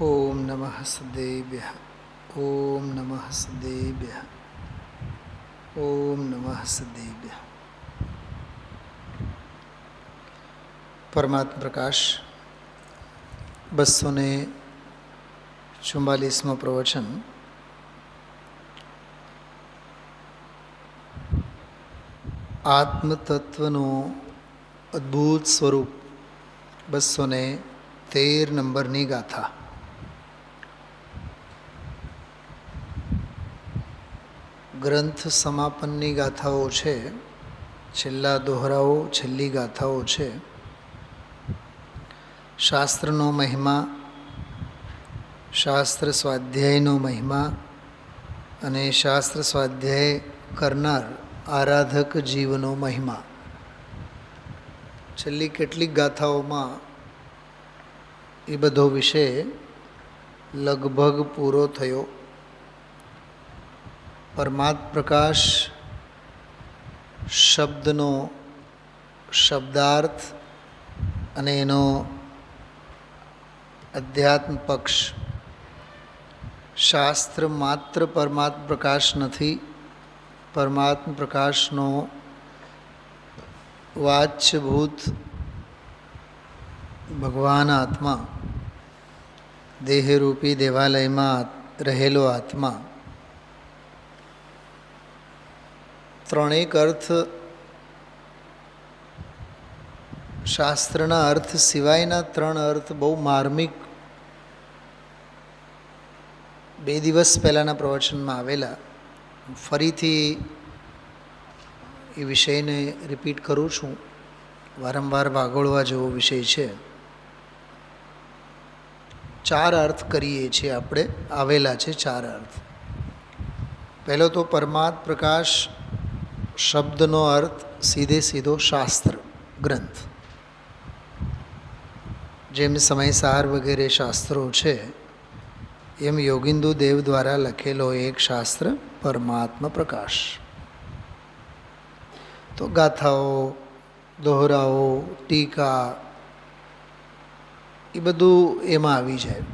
ઓમ નમઃ સદેભ્યઃ. ઓમ નમઃ સદેભ્યઃ. ઓમ નમઃ સદેભ્યઃ. પરમાત્મ પ્રકાશ 244મો પ્રવચન. આત્મતત્વનું અદ્ભુત સ્વરૂપ 213 નંબરની ગાથા. ગ્રંથ સમાપનની ગાથાઓ છે, છેલ્લા દોહરાઓ, છેલ્લી ગાથાઓ છે. શાસ્ત્રનો મહિમા, શાસ્ત્ર સ્વાધ્યાયનો મહિમા અને શાસ્ત્ર સ્વાધ્યાય કરનાર આરાધક જીવનો મહિમા. છેલ્લી કેટલીક ગાથાઓમાં એ બધો વિષય લગભગ પૂરો થયો. પરમાત્મ પ્રકાશ શબ્દનો શબ્દાર્થ અને એનો અધ્યાત્મ પક્ષ. શાસ્ત્ર માત્ર પરમાત્મ પ્રકાશ નથી, પરમાત્મ પ્રકાશનો વાચ્યભૂત ભગવાન આત્મા, દેહરૂપી દેવાલયમાં રહેલો આત્મા. ત્રણેક અર્થ શાસ્ત્રના અર્થ સિવાયના ત્રણ અર્થ બહુ માર્મિક 2 દિવસ પહેલાંના પ્રવચનમાં આવેલા. ફરીથી એ વિષયને રિપીટ કરું છું. વારંવાર વાગોળવા જેવો વિષય છે. 4 અર્થ કરીએ છીએ આપણે, આવેલા છે 4 અર્થ. પહેલો તો પરમાત્મ પ્રકાશ શબ્દનો અર્થ સીધે સીધો શાસ્ત્ર, ગ્રંથ. જેમ સમયસાર વગેરે શાસ્ત્રો છે, એમ યોગિંદુ દેવ દ્વારા લખેલો એક શાસ્ત્ર પરમાત્મ પ્રકાશ. તો ગાથાઓ, દોહરાઓ, ટીકા એ બધું એમાં આવી જાય.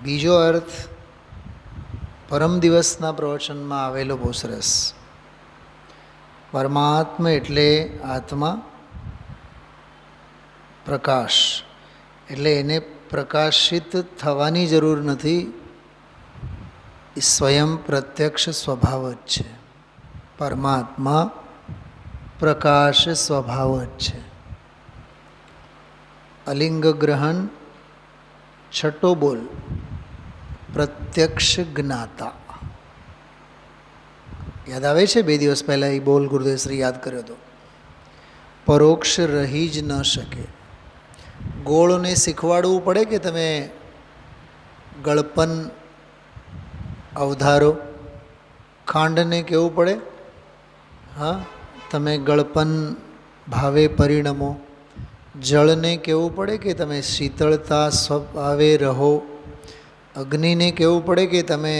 બીજો અર્થ પરમ દિવસના પ્રવચનમાં આવેલો બહુ સરસ. પરમાત્મા એટલે આત્મા, પ્રકાશ એટલે એને પ્રકાશિત થવાની જરૂર નથી, એ સ્વયં પ્રત્યક્ષ સ્વભાવ જ છે. પરમાત્મા પ્રકાશ સ્વભાવ જ છે. અલિંગ ગ્રહણ છઠ્ઠો બોલ, પ્રત્યક્ષ જ્ઞાતા. યાદ આવે છે? 2 દિવસ પહેલાં એ બોલ ગુરુદેવશ્રી યાદ કર્યો હતો. પરોક્ષ રહી જ ન શકે. ગોળને શીખવાડવું પડે કે તમે ગળપન અવધારો. ખાંડને કહેવું પડે, હા તમે ગળપન ભાવે પરિણમો. જળને કહેવું પડે કે તમે શીતળતા સ્વભાવે રહો. અગ્નિને કહેવું પડે કે તમે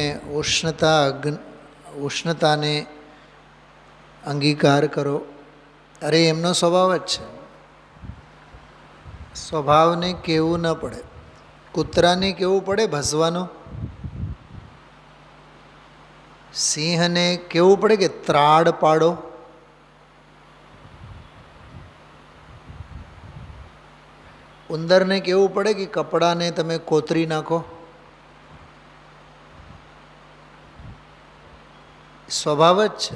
ઉષ્ણતાને અંગીકાર કરો. અરે એમનો સ્વભાવ જ છે. સ્વભાવને કહેવું ન પડે. કૂતરાને કહેવું પડે ભસવાનો. સિંહને કહેવું પડે કે ત્રાડ પાડો. ઉંદરને કહેવું પડે કે કપડાને તમે કોતરી નાખો. સ્વભાવ જ છે.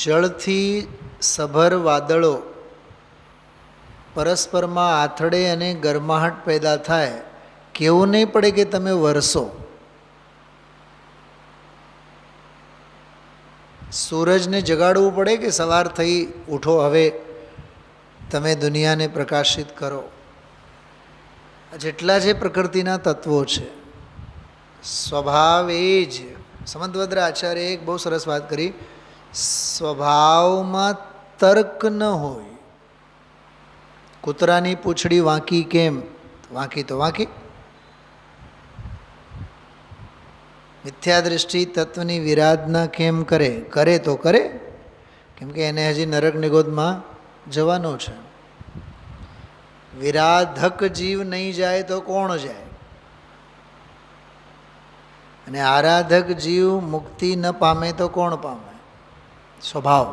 જળથી સભર વાદળો પરસ્પરમાં આથડે અને ગરમાહટ પેદા થાય. કેવું નહીં પડે કે તમે વરસો. સૂરજને જગાડવું પડે કે સવાર થઈ ઉઠો, હવે તમે દુનિયાને પ્રકાશિત કરો. જેટલા જે પ્રકૃતિના તત્વો છે, સ્વભાવ એ જ. સમંતભદ્ર આચાર્ય એક બહુ સરસ વાત કરી. સ્વભાવમાં તર્ક ન હોય. કૂતરાની પૂંછડી વાંકી કેમ? વાંકી તો વાંકી. મિથ્યા દૃષ્ટિ તત્વની વિરાધના કેમ કરે? કરે તો કરે, કેમ કે એને હજી નરક નિગોદમાં જવાનો છે. વિરાધક જીવ નહીં જાય તો કોણ જાય? અને આરાધક જીવ મુક્તિ ન પામે તો કોણ પામે? સ્વભાવ.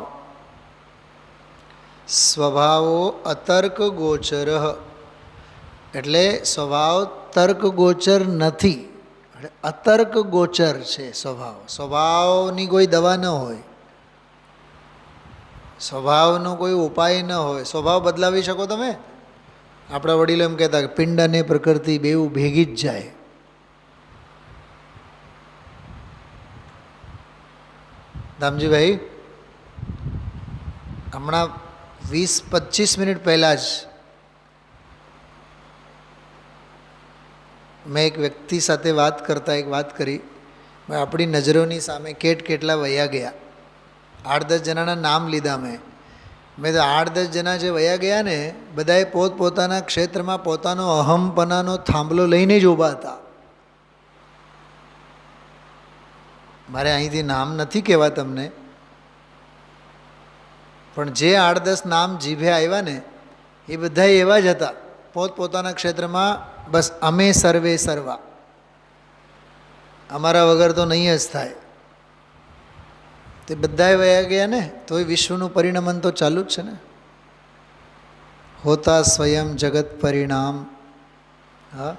સ્વભાવો અતર્ક ગોચર, એટલે સ્વભાવ તર્ક ગોચર નથી, અતર્ક ગોચર છે સ્વભાવ. સ્વભાવની કોઈ દવા ન હોય, સ્વભાવનો કોઈ ઉપાય ન હોય. સ્વભાવ બદલાવી શકો તમે? આપણા વડીલો એમ કહેતા કે પિંડ અને પ્રકૃતિ બેઉ ભેગી જ જાય. દામજીભાઈ, હમણાં 20-25 મિનિટ પહેલાં જ મેં એક વ્યક્તિ સાથે વાત કરતાં એક વાત કરી. મેં આપણી નજરોની સામે કેટલા વયા ગયા. 8-10 જણાના નામ લીધા મેં તો 8-10 જણા જે વયા ગયા ને, બધાએ પોતપોતાના ક્ષેત્રમાં પોતાનો અહમપનાનો થાંભલો લઈને જ ઊભા હતા. મારે અહીંથી નામ નથી કહેવા તમને, પણ જે 8-10 નામ જીભે આવ્યા ને એ બધા એવા જ હતા. પોતપોતાના ક્ષેત્રમાં બસ અમે સર્વે સર્વા, અમારા વગર તો નહીં જ થાય. તે બધાએ વયા ગયા ને, તો એ વિશ્વનું પરિણમન તો ચાલુ જ છે ને. હોતા સ્વયં જગત પરિણામ. હા,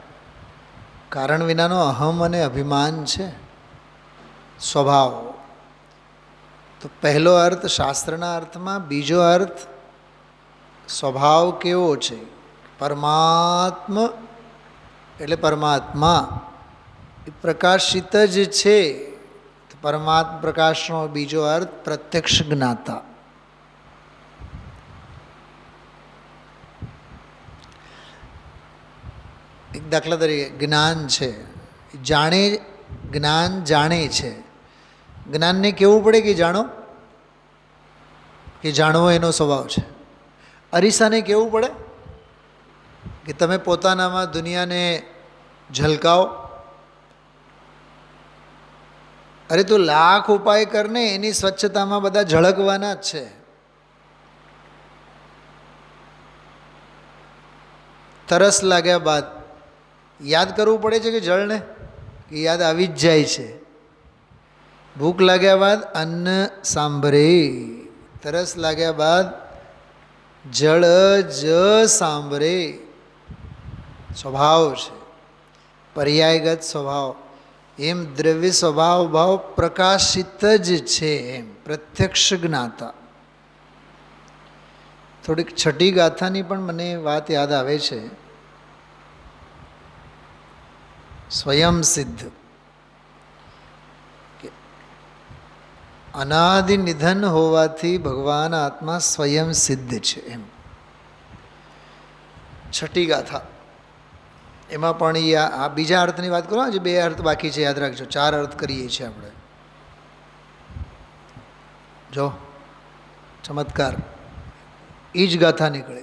કારણ વિનાનો અહમ અને અભિમાન છે સ્વભાવ. તો પહેલો અર્થ શાસ્ત્રના અર્થમાં, બીજો અર્થ સ્વભાવ કેવો છે? પરમાત્મ એટલે પરમાત્મા એ પ્રકાશિત જ છે. પરમાત્મા પ્રકાશનો બીજો અર્થ પ્રત્યક્ષ જ્ઞાતા. એક દાખલા તરીકે જ્ઞાન છે, જાણે, જ્ઞાન જાણે છે. જ્ઞાનને કહેવું પડે કે જાણો, કે જાણવો એનો સ્વભાવ છે. અરીસાને કહેવું પડે કે તમે પોતાનામાં દુનિયાને ઝલકાવો. અરે તું લાખ ઉપાય કરને, એની સ્વચ્છતામાં બધા ઝળકવાના જ છે. તરસ લાગ્યા બાદ યાદ કરવું પડે છે કે જળને, કે યાદ આવી જ જાય છે. ભૂખ લાગ્યા બાદ અન્ન સાંભરે, તરસ લાગ્યા બાદ જળ જ સાંભરે. સ્વભાવ છે, પર્યાયગત સ્વભાવ. એમ દ્રવ્ય સ્વભાવ ભાવ પ્રકાશિત જ છે, એમ પ્રત્યક્ષ જ્ઞાતા. થોડીક છઠ્ઠી ગાથાની પણ મને વાત યાદ આવે છે. સ્વયં સિદ્ધ, અનાદિ નિધન હોવાથી ભગવાન આત્મા સ્વયં સિદ્ધ છે એમ. છઠ્ઠી ગાથા એમાં પણ આ બીજા અર્થની વાત કરો. આજે 2 અર્થ બાકી છે, યાદ રાખજો. 4 અર્થ કરીએ છીએ આપણે. જો ચમત્કાર, એ જ ગાથા નીકળે.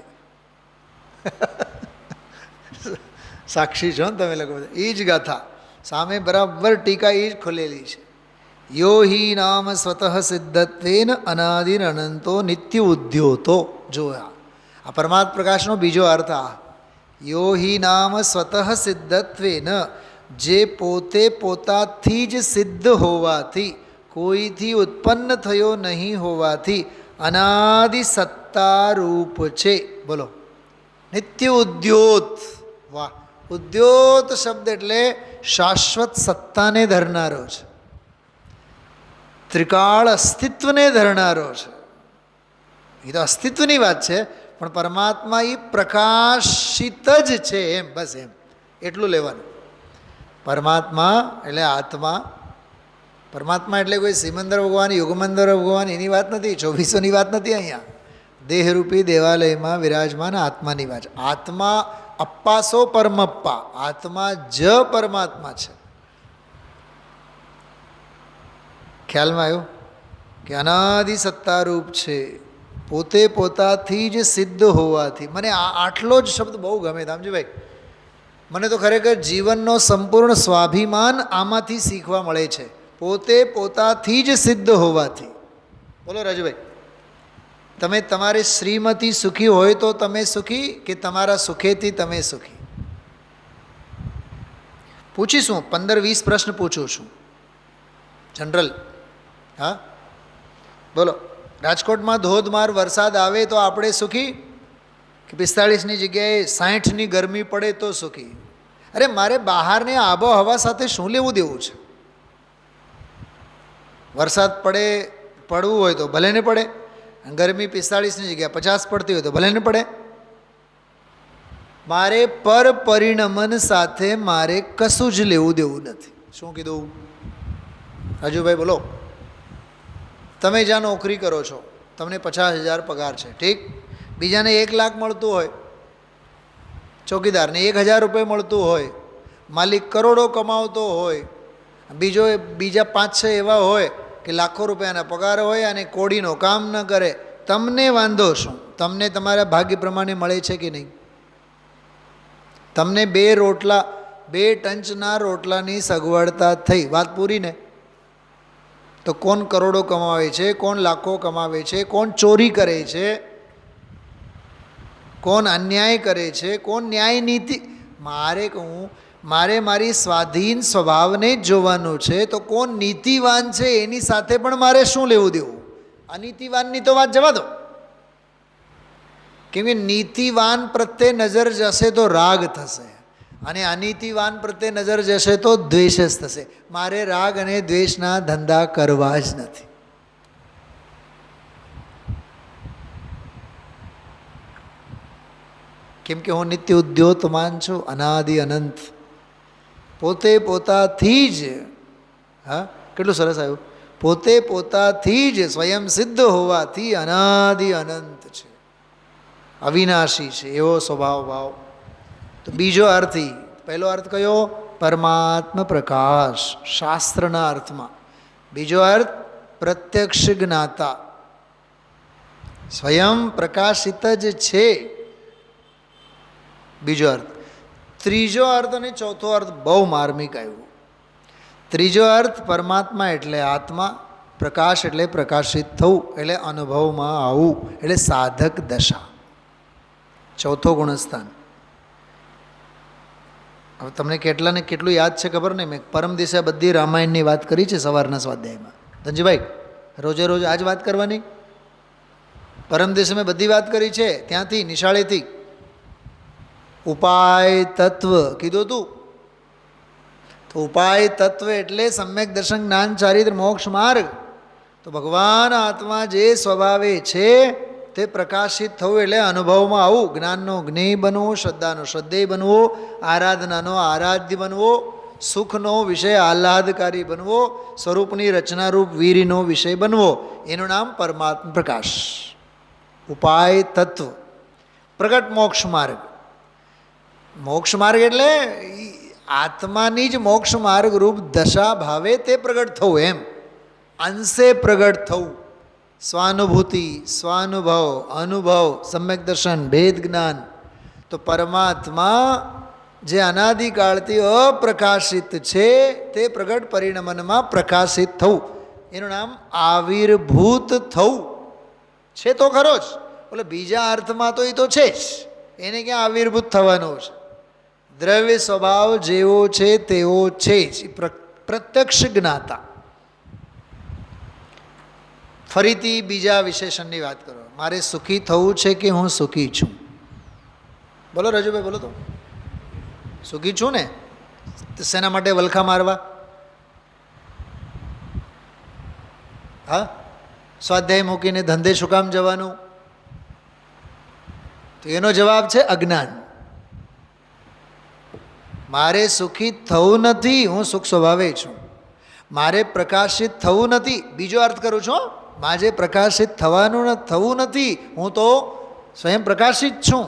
સાક્ષી છો ને તમે લોકો. એ જ ગાથા સામે બરાબર ટીકા એ જ ખોલેલી છે. યો હિ નામ સ્વતઃ સિદ્ધત્વેન અનાદિર અનંતો નિત્ય ઉદ્યોતો. જો આ પરમાત્મા પ્રકાશનો બીજો અર્થ. આ યો હિ નામ સ્વતઃ સિદ્ધત્વેન, જે પોતે પોતાથી જ સિદ્ધ હોવાથી, કોઈથી ઉત્પન્ન થયો નહીં હોવાથી અનાદિ સત્તારૂપ છે. બોલો, નિત્ય ઉદ્યોત. વાહ! ઉદ્યોત શબ્દ એટલે શાશ્વત સત્તાને ધરનારો છે, ત્રિકાળ અસ્તિત્વને ધરનારો છે. એ તો અસ્તિત્વની વાત છે, પણ પરમાત્મા એ પ્રકાશિત જ છે એમ. બસ એમ એટલું લેવાનું. પરમાત્મા એટલે આત્મા. પરમાત્મા એટલે કોઈ સિમંદર ભગવાન, યુગમંદર ભગવાન એની વાત નથી, 2400ની વાત નથી. અહીંયા દેહરૂપી દેવાલયમાં વિરાજમાન આત્માની વાત. આત્મા અપ્પાસો પરમપ્પા, આત્મા જ પરમાત્મા છે. ખ્યાલમાં આવ્યું કે અનાદિ સત્તારૂપ છે, પોતે પોતાથી જ સિદ્ધ હોવાથી. મને આટલો જ શબ્દ બહુ ગમે દામજીભાઈ. મને તો ખરેખર જીવનનો સંપૂર્ણ સ્વાભિમાન આમાંથી શીખવા મળે છે, પોતે પોતાથી જ સિદ્ધ હોવાથી. બોલો રાજુભાઈ, તમે તમારી શ્રીમતી સુખી હોય તો તમે સુખી કે તમારા સુખેથી તમે સુખી? પૂછીશું, 15-20 પ્રશ્ન પૂછું છું જનરલ. હા બોલો, રાજકોટમાં ધોધમાર વરસાદ આવે તો આપણે સુખી કે 45ની જગ્યાએ 60ની ગરમી પડે તો સુખી? અરે મારે બહારની આબોહવા સાથે શું લેવું દેવું છે? વરસાદ પડવું હોય તો ભલે ને પડે, ગરમી 45ની જગ્યાએ 50 પડતી હોય તો ભલે ને પડે. મારે પર પરિણમન સાથે મારે કશું જ લેવું દેવું નથી. શું કીધું રાજુભાઈ? બોલો. તમે જ્યાં નોકરી કરો છો, તમને 50,000 પગાર છે, ઠીક. બીજાને 1 લાખ મળતું હોય, ચોકીદારને 1,000 રૂપિયા મળતું હોય, માલિક કરોડો કમાવતો હોય, બીજા 5-6 એવા હોય કે લાખો રૂપિયાના પગાર હોય અને કોડીનો કામ ન કરે. તમને વાંધો શું? તમને તમારા ભાગ્ય પ્રમાણે મળે છે કે નહીં? તમને 2 ટંચના રોટલાની સગવડતા થઈ, વાત પૂરી ને? તો કોણ કરોડો કમાવે છે, કોણ લાખો કમાવે છે, કોણ ચોરી કરે છે, કોણ અન્યાય કરે છે, કોણ ન્યાય નીતિ? મારે મારી સ્વાધીન સ્વભાવને જ જોવાનું છે. તો કોણ નીતિવાન છે એની સાથે પણ મારે શું લેવું દેવું? અનીતિવાનની તો વાત જવા દો, કેમ કે નીતિવાન પ્રત્યે નજર જશે તો રાગ થશે અને અનીતિવાન પ્રત્યે નજર જશે તો દ્વેષ જ થશે. મારે રાગ અને દ્વેષના ધંધા કરવા જ નથી. કેમ કે હું નિત્ય ઉદ્યોતમાન છું, અનાદિ અનંત, પોતે પોતાથી જ. હા, કેટલું સરસ આવ્યું! પોતે પોતાથી જ સ્વયં સિદ્ધ હોવાથી અનાદિ અનંત છે, અવિનાશી છે, એવો સ્વભાવ ભાવ. તો બીજો અર્થ, પહેલો અર્થ કયો? પરમાત્મા પ્રકાશ, શાસ્ત્રના અર્થમાં. બીજો અર્થ પ્રત્યક્ષ જ્ઞાતા, સ્વયં પ્રકાશિત જ છે, બીજો અર્થ. ત્રીજો અર્થ અને ચોથો અર્થ બહુ માર્મિક આવ્યો. ત્રીજો અર્થ પરમાત્મા એટલે આત્મા, પ્રકાશ એટલે પ્રકાશિત થવું, એટલે અનુભવમાં આવવું, એટલે સાધક દશા. ચોથો ગુણસ્થાન. હવે તમને કેટલાને કેટલું યાદ છે ખબર નહીં. મેં પરમ દિવસે બધી રામાયણની વાત કરી છે સવારના સ્વાધ્યાયમાં. ધનજીભાઈ, રોજે રોજ આ જ વાત કરવાની? પરમ દિવસે મેં બધી વાત કરી છે, ત્યાંથી નિશાળેથી. ઉપાય તત્વ કીધું તું. તો ઉપાય તત્વ એટલે સમ્યક દર્શન, જ્ઞાન, ચારિત્ર, મોક્ષ માર્ગ. તો ભગવાન આત્મા જે સ્વભાવે છે તે પ્રકાશિત થવું એટલે અનુભવમાં આવું. જ્ઞાનનો જ્ઞેય બનવો, શ્રદ્ધાનો શ્રદ્ધેય બનવો, આરાધનાનો આરાધ્ય બનવો, સુખનો વિષય આહ્લાદકારી બનવો, સ્વરૂપની રચનારૂપ વીરનો વિષય બનવો. એનું નામ પરમાત્મા પ્રકાશ. ઉપાય તત્વ. પ્રગટ મોક્ષ માર્ગ. મોક્ષ માર્ગ એટલે આત્માની જ મોક્ષ માર્ગ રૂપ દશા ભાવે તે પ્રગટ થવું, એમ અંશે પ્રગટ થવું. સ્વાનુભૂતિ, સ્વાનુભવ, અનુભવ, સમ્યક દર્શન, ભેદ જ્ઞાન. તો પરમાત્મા જે અનાદિકાળથી અપ્રકાશિત છે તે પ્રગટ પરિણમનમાં પ્રકાશિત થવું, એનું નામ આવિર્ભૂત થવું છે. તો ખરો જ, બોલે બીજા અર્થમાં તો એ તો છે જ, એને ક્યાં આવિર્ભૂત થવાનો છે? દ્રવ્ય સ્વભાવ જેવો છે તેવો છે જ, પ્રત્યક્ષ જ્ઞાતા. ફરીથી બીજા વિશેષણની વાત કરો. મારે સુખી થવું છે કે હું સુખી છું? બોલો રજુભાઈ, બોલો. તો સુખી છું ને? શેના માટે વલખા મારવા? હા, સ્વાધ્યાય મૂકીને ધંધે શું કામ જવાનું? તો એનો જવાબ છે અજ્ઞાન. મારે સુખી થવું નથી, હું સુખ સ્વભાવે છું. મારે પ્રકાશિત થવું નથી, બીજો અર્થ કરું છું. મારે પ્રકાશિત થવું નથી, હું તો સ્વયં પ્રકાશિત છું.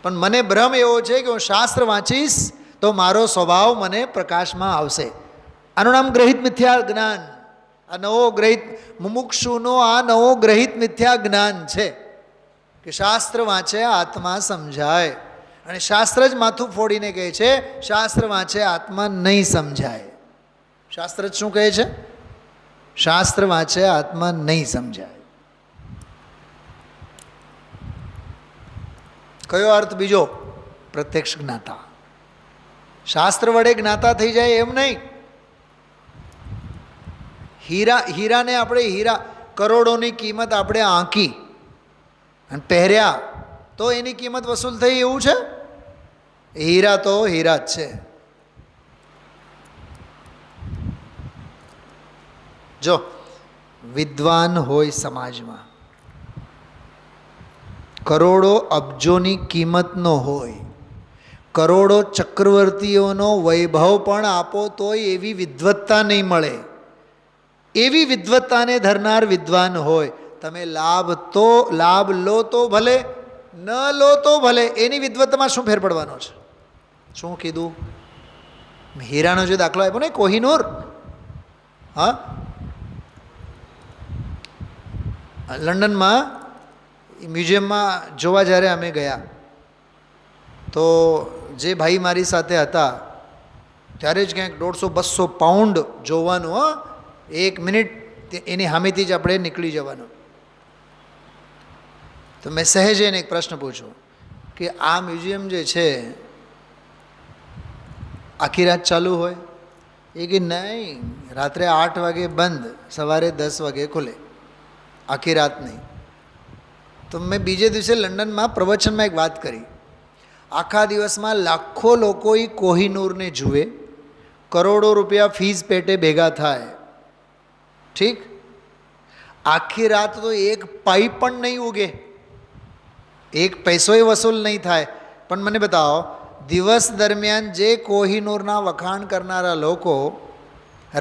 પણ મને ભ્રમ એવો છે કે હું શાસ્ત્ર વાંચીશ તો મારો સ્વભાવ મને પ્રકાશમાં આવશે. આનું નામ ગ્રહિત મિથ્યા જ્ઞાન. આ નવો ગ્રહિત મુમુક્ષુનો આ નવો ગ્રહિત મિથ્યા જ્ઞાન છે કે શાસ્ત્ર વાંચે આત્મા સમજાય. અને શાસ્ત્ર જ માથું ફોડીને કહે છે શાસ્ત્ર વાંચે આત્મા નહીં સમજાય. શાસ્ત્ર જ શું કહે છે? શાસ્ત્ર વાંચે આત્મા નહીં સમજાય. કયો અર્થ બીજો? પ્રત્યક્ષ જ્ઞાતા. શાસ્ત્ર વડે જ્ઞાતા થઈ જાય એમ નહીં. હીરાને આપણે હીરા કરોડોની કિંમત આપણે આંકી અને પહેર્યા તો એની કિંમત વસૂલ થઈ એવું છે? હીરા તો હીરા જ છે. જો વિદ્વાન હોય સમાજમાં, કરોડો અબજોની કિંમતનો હોય, કરોડો ચક્રવર્તીઓનો વૈભવ પણ આપો તોય એવી વિદ્વત્તા નહીં મળે. એવી વિદ્વત્તાને ધરનાર વિદ્વાન હોય. તમે લાભ લો તો ભલે, ન લો તો ભલે, એની વિદ્વત્તામાં શું ફેર પડવાનો છે? શું કીધું? હીરાનો જે દાખલો આપ્યો ને, કોહિનૂર, હા, લંડનમાં મ્યુઝિયમમાં જોવા જ્યારે અમે ગયા તો જે ભાઈ મારી સાથે હતા ત્યારે જ ક્યાંક 150-200 પાઉન્ડ જોવાનું. હા, 1 મિનિટ એની સામેથી જ આપણે નીકળી જવાનું. તો મેં સહેજ એને એક પ્રશ્ન પૂછ્યો કે આ મ્યુઝિયમ જે છે આખી રાત ચાલુ હોય? એ કે નહીં, રાત્રે 8 વાગે બંધ, સવારે 10 વાગે ખુલે, આખી રાત નહીં. તો મેં બીજે દિવસે લંડનમાં પ્રવચનમાં એક વાત કરી. આખા દિવસમાં લાખો લોકો એ કોહિનૂરને જુએ, કરોડો રૂપિયા ફીસ પેટે ભેગા થાય, ઠીક, આખી રાત તો એક પાઇપ પણ નહીં ઉગે, એક પૈસોય વસૂલ નહીં થાય. પણ મને બતાવો, દિવસ દરમિયાન જે કોહિનૂરના વખાણ કરનારા લોકો,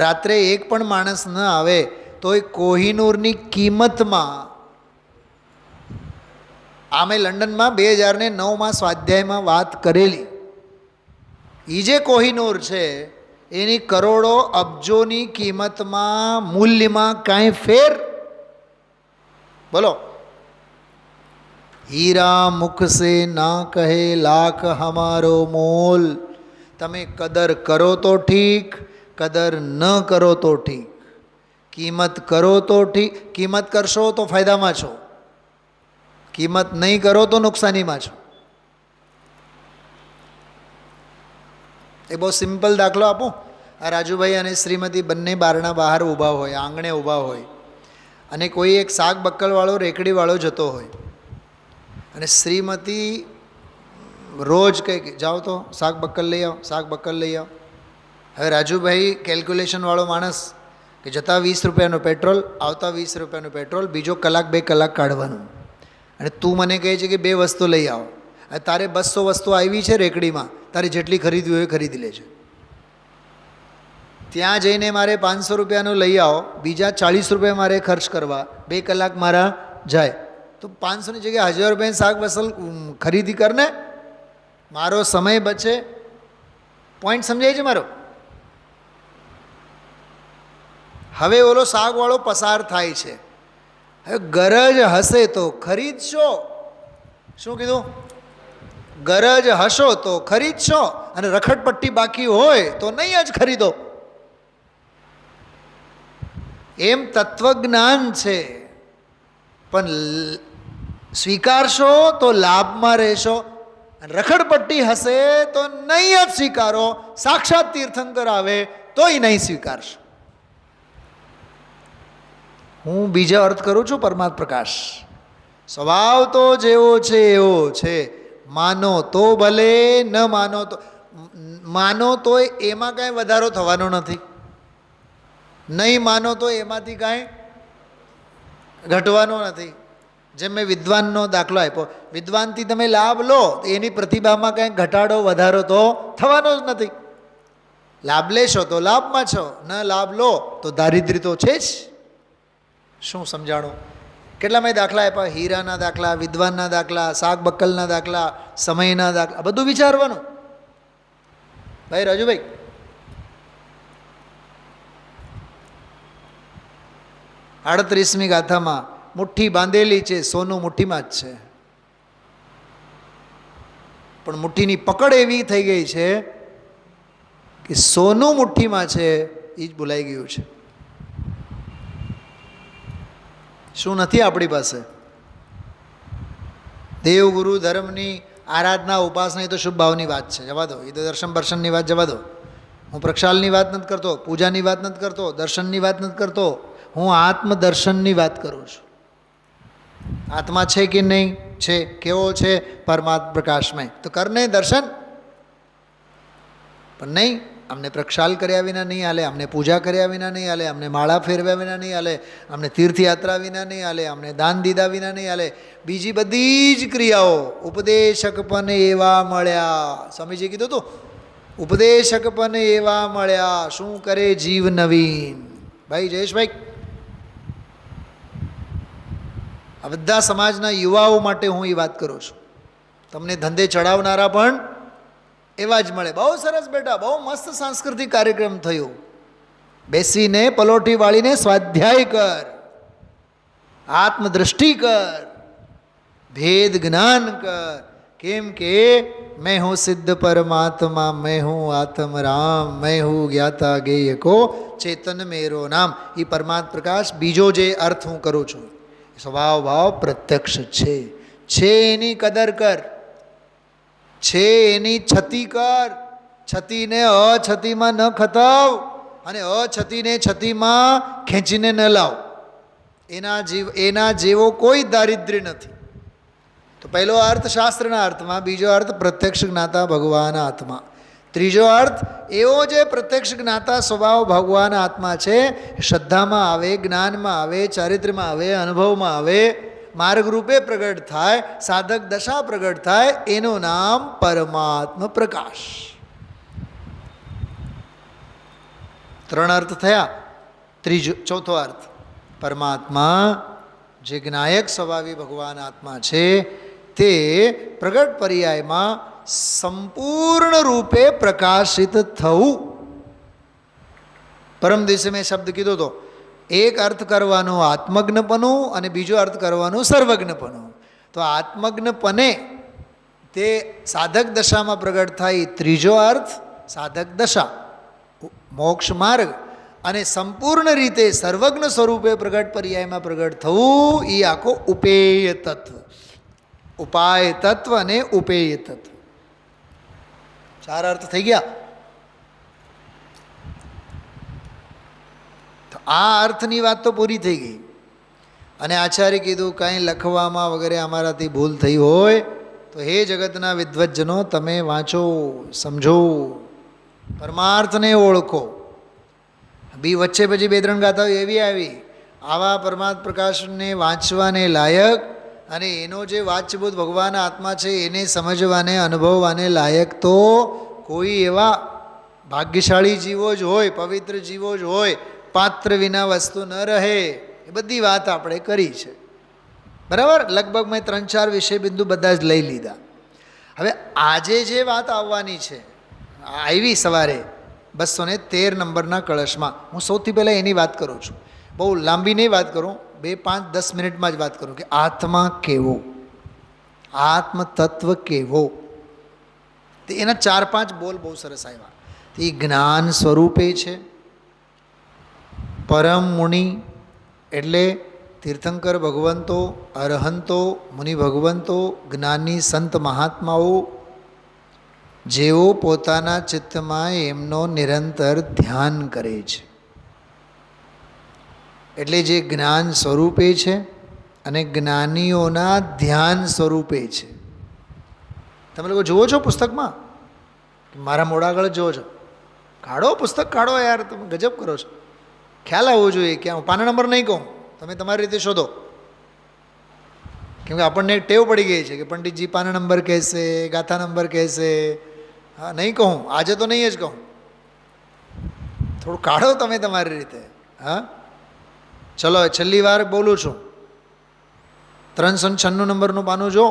રાત્રે એક પણ માણસ ન આવે તો એ કોહિનૂરની કિંમતમાં, આમે લંડનમાં 2009માં સ્વાધ્યાયમાં વાત કરેલી, એ જે કોહિનૂર છે એની કરોડો અબજોની કિંમતમાં, મૂલ્યમાં કાંઈ ફેર? બોલો. હીરા મુખ સે ના કહે લાખ હમારો મોલ. તમે કદર કરો તો ઠીક, કદર ન કરો તો ઠીક, કિંમત કરો તો ઠીક. કિંમત કરશો તો ફાયદામાં છો, કિંમત નહીં કરો તો નુકસાનીમાં છો. એ બહુ સિમ્પલ દાખલો આપું. આ રાજુભાઈ અને શ્રીમતી બંને બારણા બહાર ઊભા હોય, આંગણે ઊભા હોય, અને કોઈ એક શાક બક્કલવાળો, રેકડીવાળો જતો હોય, અને શ્રીમતી રોજ કંઈક જાઓ તો શાક બક્કલ લઈ આવો, શાક બક્કલ લઈ આવો. હવે રાજુભાઈ કેલ્ક્યુલેશનવાળો માણસ કે જતા 20 રૂપિયાનું પેટ્રોલ, આવતા 20 રૂપિયાનું પેટ્રોલ, બીજો કલાક 2 કલાક કાઢવાનું. અને તું મને કહે છે કે 2 વસ્તુ લઈ આવો. તારે 200 વસ્તુ આવી છે રેકડીમાં, તારે જેટલી ખરીદવી હોય ખરીદી લેજે. ત્યાં જઈને મારે 500 રૂપિયાનું લઈ આવો, બીજા 40 રૂપિયા મારે ખર્ચ કરવા, 2 કલાક મારા જાય. તો 500ની જગ્યાએ 1000 રૂપિયાની શાક વસલ ખરીદી કરને, મારો સમય બચે. પોઈન્ટ સમજાય છે મારો? હવે ઓલો શાકવાળો પસાર થાય છે. હવે ગરજ હશે તો ખરીદશો. શું કીધું? ગરજ હશો તો ખરીદશો, અને રખડપટ્ટી બાકી હોય તો નહીં જ ખરીદો. એમ તત્વજ્ઞાન છે, પણ સ્વીકારશો તો લાભમાં રહેશો, અને રખડપટ્ટી હશે તો નહીં જ સ્વીકારો. સાક્ષાત તીર્થંકર આવે તોય નહીં સ્વીકારશો. હું બીજા અર્થ કરું છું. પરમાત્મ પ્રકાશ સ્વભાવ તો જેવો છે એવો છે. માનો તો ભલે, ન માનો તો, માનો તો એમાં કાંઈ વધારો થવાનો નથી, નહીં માનો તો એમાંથી કાંઈ ઘટવાનો નથી. જેમ મેં વિદ્વાનનો દાખલો આપ્યો, વિદ્વાનથી તમે લાભ લો, એની પ્રતિભામાં કાંઈ ઘટાડો વધારો તો થવાનો જ નથી. લાભ લેશો તો લાભમાં છો, ન લાભ લો તો દારિદ્ર્ય તો છે જ. શું સમજાણું? કેટલા મેં દાખલા આપ્યા? હીરાના દાખલા, વિદ્વાનના દાખલા, શાક બક્કલના દાખલા, સમયના દાખલા, બધું વિચારવાનું. ભાઈ રાજુભાઈ, 38મી ગાથામાં મુઠ્ઠી બાંધેલી છે, સોનું મુઠ્ઠીમાં જ છે. પણ મુઠ્ઠીની પકડ એવી થઈ ગઈ છે કે સોનું મુઠ્ઠીમાં છે એ જ ભૂલાઈ ગયું છે. શું નથી આપણી પાસે? દેવગુરુ ધર્મની આરાધના ઉપાસના એ તો શુભ ભાવની વાત છે, જવા દો. એ તો દર્શન બર્શનની વાત જવા દો. હું પ્રક્ષાલની વાત નથી કરતો, પૂજાની વાત નથી કરતો, દર્શનની વાત નથી કરતો. હું આત્મદર્શનની વાત કરું છું. આત્મા છે કે નહીં છે, કેવો છે? પરમાત્મા પ્રકાશમય. તો કરને દર્શન. પણ નહીં, અમને પ્રક્ષાલ કર્યા વિના નહીં હાલે, અમને પૂજા કર્યા વિના નહીં હાલે, અમને માળા ફેરવ્યા વિના નહીં હાલે, અમને તીર્થયાત્રા વિના નહીં હાલે, અમને દાન દીધા વિના નહીં હાલે. બીજી બધી જ ક્રિયાઓ ઉપદેશક પણ એવા મળ્યા. સ્વામીજીએ કીધું હતું, ઉપદેશક પણ એવા મળ્યા, શું કરે જીવ નવીન. ભાઈ જયેશભાઈ, આ બધા સમાજના યુવાઓ માટે હું એ વાત કરું છું. તમને ધંધે ચડાવનારા પણ એવા જ મળે. બહુ સરસ બેટા, બહુ મસ્ત સાંસ્કૃતિક કાર્યક્રમ થયો. બેસીને પલોઠી વાળીને સ્વાધ્યાય કર, આત્મદ્રષ્ટિ કર, ભેદ જ્ઞાન કર. કેમ કે मैं हूँ सिद्ध परमात्मा, मैं हूँ आत्म राम, मैं हूँ ज्ञाता ज्ञेय को चेतन मेरो नाम. એ પરમાત્મા પ્રકાશ બીજો જે અર્થ હું કરું છું, સ્વભાવ ભાવ પ્રત્યક્ષ છે એની કદર કર, છે એની છતી કર. છતીને અછતીમાં ન ખતાવ અને અછતીને છતીમાં ખેંચીને ન લાવ. એના જેવો કોઈ દારિદ્ર્ય નથી. તો પહેલો અર્થ શાસ્ત્રના અર્થમાં, બીજો અર્થ પ્રત્યક્ષ જ્ઞાતા ભગવાન આત્મા, ત્રીજો અર્થ એવો જે પ્રત્યક્ષ જ્ઞાતા સ્વભાવ ભગવાન આત્મા છે, શ્રદ્ધામાં આવે, જ્ઞાનમાં આવે, ચારિત્ર્યમાં આવે, અનુભવમાં આવે, માર્ગ રૂપે પ્રગટ થાય, સાધક દશા પ્રગટ થાય, એનું નામ પરમાત્મા પ્રકાશ. ત્રણ અર્થ થયા. ચોથો અર્થ, પરમાત્મા જે જ્ઞાયક સ્વભાવી ભગવાન આત્મા છે તે પ્રગટ પર્યાયમાં સંપૂર્ણ રૂપે પ્રકાશિત થવું. પરમ દિવસે મેં શબ્દ કીધો હતો, એક અર્થ કરવાનો આત્મજ્ઞપણું અને બીજો અર્થ કરવાનું સર્વજ્ઞપણું. તો આત્મજ્ઞપણે તે સાધક દશામાં પ્રગટ થાય, ત્રીજો અર્થ સાધક દશા, મોક્ષ માર્ગ, અને સંપૂર્ણ રીતે સર્વજ્ઞ સ્વરૂપે પ્રગટ પર્યાયમાં પ્રગટ થવું, એ આખો ઉપેય તત્વ, ઉપાય તત્વ અને ઉપેય તત્વ. ચાર અર્થ થઈ ગયા. તો આ અર્થની વાત તો પૂરી થઈ ગઈ. અને આચાર્ય કીધું કાંઈ લખવામાં વગેરે અમારાથી ભૂલ થઈ હોય તો હે જગતના વિદ્વજ્જનો, તમે વાંચો, સમજો, પરમાર્થને ઓળખો. બી વચ્ચે પછી બે ત્રણ ગાથાઓ એવી આવી, આવા પરમાત્મા પ્રકાશને વાંચવાને લાયક અને એનો જે વાચ્યભૂત ભગવાન આત્મા છે એને સમજવાને, અનુભવવાને લાયક તો કોઈ એવા ભાગ્યશાળી જીવો જ હોય, પવિત્ર જીવો જ હોય, પાત્ર વિના વસ્તુ ન રહે. એ બધી વાત આપણે કરી છે, બરાબર. લગભગ મેં 3-4 વિષય બિંદુ બધા જ લઈ લીધા. હવે આજે જે વાત આવવાની છે, આવી સવારે 213 નંબરના કળશમાં, હું સૌથી પહેલાં એની વાત કરું છું. બહુ લાંબી નહીં વાત કરું, 2-5-10 મિનિટમાં જ વાત કરું કે આત્મા કેવો, આત્મ તત્વ કેવો. તો એના 4-5 બોલ બહુ સરસ આવ્યા. એ જ્ઞાન સ્વરૂપે છે. પરમ મુનિ એટલે તીર્થંકર ભગવંતો, અરહંતો, મુનિ ભગવંતો, જ્ઞાની સંત મહાત્માઓ, જેઓ પોતાના ચિત્તમાં એમનો નિરંતર ધ્યાન કરે છે, એટલે જે જ્ઞાન સ્વરૂપે છે અને જ્ઞાનીઓના ધ્યાન સ્વરૂપે છે. તમે લોકો જુઓ છો પુસ્તકમાં? મારા મોઢા આગળ જુઓ છો? કાઢો પુસ્તક, કાઢો યાર, તમે ગજબ કરો છો. ખ્યાલ આવવો જોઈએ કે હું પાના નંબર નહીં કહું, તમે તમારી રીતે શોધો. કેમ કે આપણને ટેવ પડી ગઈ છે કે પંડિતજી પાના નંબર કહેશે, ગાથા નંબર કહેશે. હા, નહીં કહું, આજે તો નહીં જ કહું. થોડું કાઢો તમે તમારી રીતે. હા, ચલો છેલ્લી વાર બોલું છું. 396 નંબરનું પાનું જો,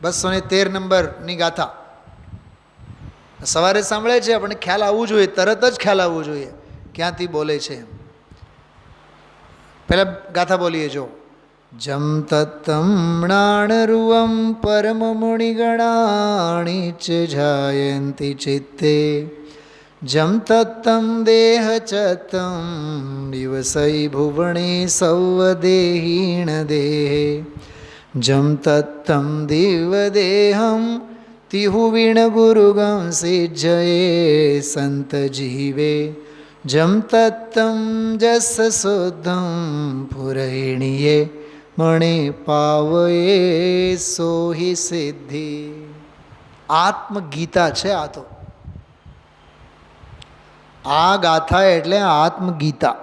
213 નંબરની ગાથા સવારે સાંભળે છે, આપણને ખ્યાલ આવવું જોઈએ, તરત જ ખ્યાલ આવવું જોઈએ ક્યાંથી બોલે છે. પહેલાં ગાથા બોલીએ જો. જમ તત્તમ મ્ણાણરુવમ પરમમુનિગણાણી ચ જાયંતિ ચિત્તે જમ તત્તમ દેહ ચત્તમ દિવસૈ ભુવને સૌદેહીણ દેહે જમ તત્તમ દિવદેહમ તિહુવીણ ગુરુગમ સિજ્જયે સંત જીવે જમ તત્તમ જસ શુદ્ધમ પુરૈણીએ મણે પાવયે સોહિ સિદ્ધિ. આત્મગીતા છે આ તો. આ ગાથા એટલે આત્મગીતા.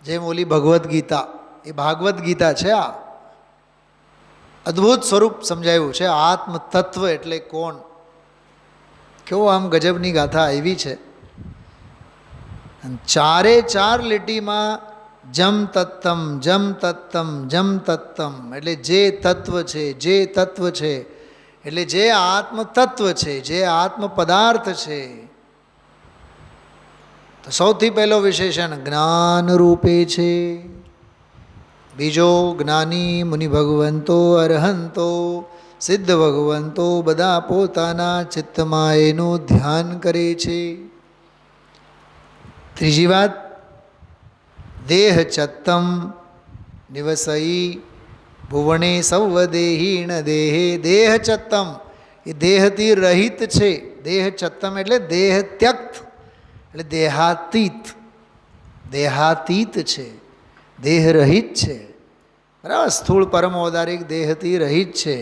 જેમ ઓલી ભગવદ્ ગીતા એ ભાગવત ગીતા છે. આ અદ્ભુત સ્વરૂપ સમજાયું છે. આત્મ તત્વ એટલે કોણ? કેવો આમ ગજબની ગાથા આવી છે. ચારે ચાર લીટીમાં જમ તત્તમ જમ તત્તમ જમ તત્તમ એટલે જે તત્વ છે, જે તત્વ છે એટલે જે આત્મ તત્વ છે, જે આત્મ પદાર્થ છે. તો સૌથી પહેલો વિશેષણ જ્ઞાન રૂપે છે. બીજો જ્ઞાની મુનિ ભગવંતો અરહંતો સિદ્ધ ભગવંતો બધા પોતાના ચિત્તમાં એનું ધ્યાન કરે છે. ત્રીજી વાત દેહ ચત્તમ નિવસઈ ભુવને સૌદેહીણ દેહે. દેહ ચત્તમ એ દેહથી રહિત છે. દેહ ચત્તમ એટલે દેહ ત્યક્ત એટલે દેહાતીત. દેહાતીત છે, દેહ રહિત છે. બરાબર. સ્થૂળ પરમ ઔદારિક દેહથી રહિત છે,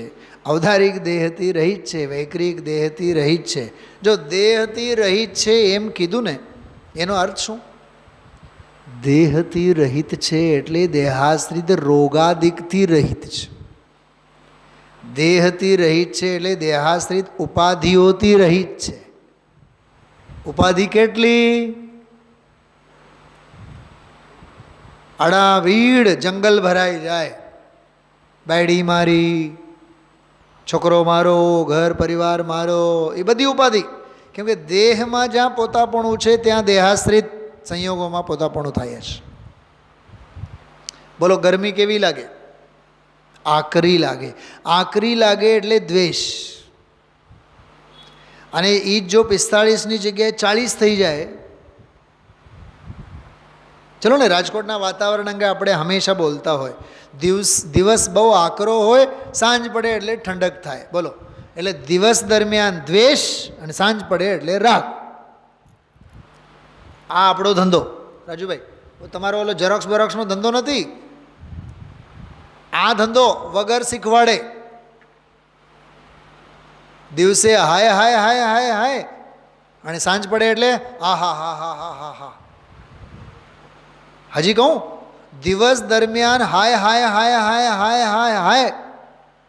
ઔદારિક દેહથી રહિત છે, વૈક્રિક દેહથી રહિત છે. જો દેહથી રહિત છે એમ કીધું ને, એનો અર્થ શું? દેહથી રહિત છે એટલે દેહાશ્રિત રોગાદિકથી રહિત છે. દેહથી રહિત છે એટલે દેહાશ્રિત ઉપાધિઓથી રહિત છે. ઉપાધિ કેટલી? અડાવીડ જંગલ ભરાઈ જાય. બાયડી મારી, છોકરો મારો, ઘર પરિવાર મારો, એ બધી ઉપાધિ. કેમ કે દેહમાં જ્યાં પોતાપણું છે ત્યાં દેહાશ્રિત સંયોગોમાં પોતાપણું થાય છે. બોલો ગરમી કેવી લાગે? આકરી લાગે. આકરી લાગે એટલે દ્વેષ. અને એ જ જો 45ની જગ્યાએ 40 થઈ જાય. ચલો ને, રાજકોટના વાતાવરણ અંગે આપણે હંમેશા બોલતા હોય, દિવસ બહુ આકરો હોય, સાંજ પડે એટલે ઠંડક થાય. બોલો, એટલે દિવસ દરમિયાન દ્વેષ અને સાંજ પડે એટલે રાગ. આ આપણો ધંધો. રાજુભાઈ, તમારો ઓલો ઝેરોક્સ બેરોક્સનો ધંધો નથી. આ ધંધો વગર શીખવાડે. દિવસે હાય હાય હાય હાય હાય અને સાંજ પડે એટલે આ હા હા હા હા હા હા. હજી કહું, દિવસ દરમિયાન હાય હાય હાય હાય હાય હાય હાય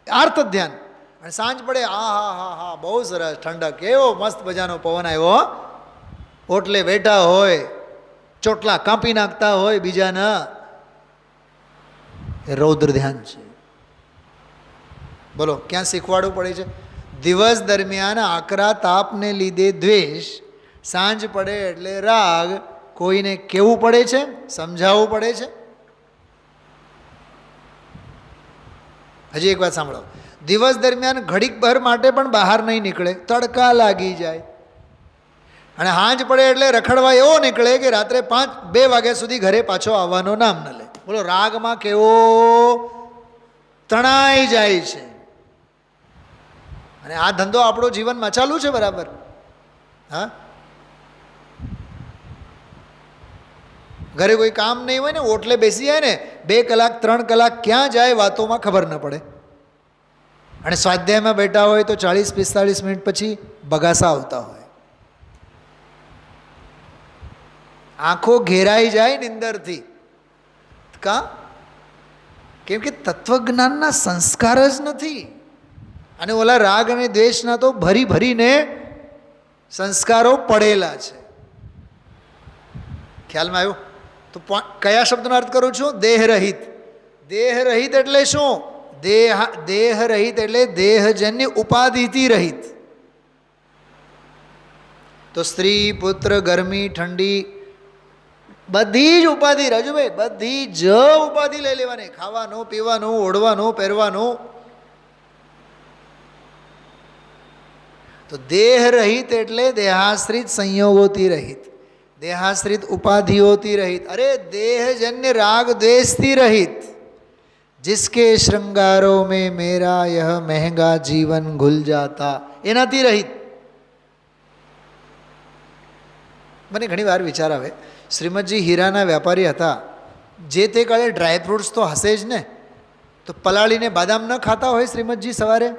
આર્ત ધ્યાન, અને સાંજ પડે આ હા હા હા બહુ સરસ ઠંડક, એવો મસ્ત મજાનો પવન આવ્યો. ઓટલે બેઠા હોય, ચોટલા કાપી નાખતા હોય બીજાના, એ રૌદ્ર ધ્યાન છે. બોલો ક્યાં શીખવાડવું પડે છે? દિવસ દરમિયાન આકરા તાપને લીધે દ્વેષ, સાંજ પડે એટલે રાગ. કોઈને કહેવું પડે છે, સમજાવવું પડે છે. હજી એક વાત સાંભળો. દિવસ દરમિયાન ઘડીક ભર માટે પણ બહાર નહીં નીકળે, તડકા લાગી જાય. અને સાંજ પડે એટલે રખડવા એવો નીકળે કે રાત્રે 2 વાગ્યા સુધી ઘરે પાછો આવવાનો નામ ન લે. બોલો રાગમાં કેવો તણાઈ જાય છે. અને આ ધંધો આપણો જીવનમાં ચાલુ છે બરાબર. હા, ઘરે કોઈ કામ નહીં હોય ને, ઓટલે બેસી જાય ને, 2 કલાક 3 કલાક ક્યાં જાય વાતોમાં ખબર ન પડે. અને સ્વાધ્યાયમાં બેઠા હોય તો 40-45 મિનિટ પછી બગાસા આવતા હોય. આંખો ઘેરાઈ જાય નિંદરથી. કા? કેમ કે તત્વજ્ઞાનના સંસ્કાર જ નથી. અને ઓલા રાગ અને દ્વેષના તો ભરી ભરીને સંસ્કારો પડેલા છે. ખ્યાલમાં આવ્યું? તો કયા શબ્દનો અર્થ કરું છું? દેહરહિત. દેહરહિત એટલે શું? દેહરહિત એટલે દેહજન્ય ઉપાધિથી રહિત. તો સ્ત્રી, પુત્ર, ગરમી, ઠંડી, બધી જ ઉપાધિ, રાજુભાઈ, બધી જ ઉપાધિ લઈ લેવાની. ખાવાનું, પીવાનું, ઓઢવાનું, પહેરવાનું. તો દેહ રહિત એટલે દેહાશ્રિત સંયોગોથી રહિત, દેહાશ્રિત ઉપાધિઓથી રહિત. અરે દેહજન્ય રાગ દ્વેષથી રહિત. जिसके श्रृंगारों में मेरा यह महंगा जीवन घुल जाता, એનાથી રહિત. મને ઘણી વાર વિચાર આવે, શ્રીમદજી હીરાના વેપારી હતા, જે તે કાળે ડ્રાયફ્રૂટ્સ તો હશે જ ને, તો પલાળીને બાદામ ન ખાતા હોય શ્રીમદજી સવારે?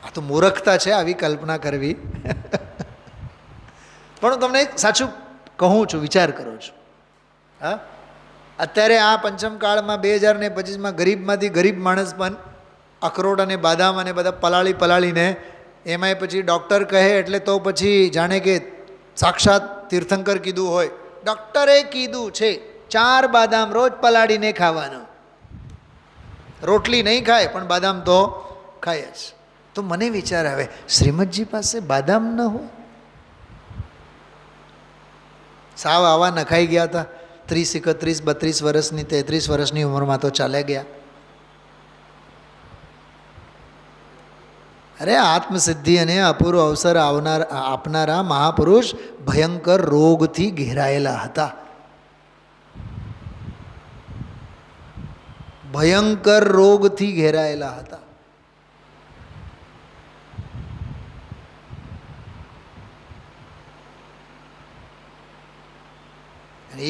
આ તો મૂર્ખતા છે આવી કલ્પના કરવી. પણ હું તમને સાચું કહું છું, વિચાર કરું છું. હા, અત્યારે આ પંચમ કાળમાં 2025માં ગરીબમાંથી ગરીબ માણસ પણ અખરોટ અને બાદામ અને બધા પલાળીને, એમાંય પછી ડૉક્ટર કહે એટલે તો પછી જાણે કે સાક્ષાત તીર્થંકર કીધું હોય. ડૉક્ટરે કીધું છે 4 બાદામ રોજ પલાળીને ખાવાનો. રોટલી નહીં ખાય પણ બાદામ તો ખાય જ. તો મને વિચાર આવે, શ્રીમદજી પાસે બાદામ ન હોય? સાવ આવા નખાઈ ગયા હતા, 30, 31, 32 વર્ષની, 33 વર્ષની ઉંમરમાં તો ચાલ્યા ગયા. અરે આત્મસિદ્ધિ અને અપૂર્વ અવસર આપનારા મહાપુરુષ ભયંકર રોગથી ઘેરાયેલા હતા. ભયંકર રોગથી ઘેરાયેલા હતા.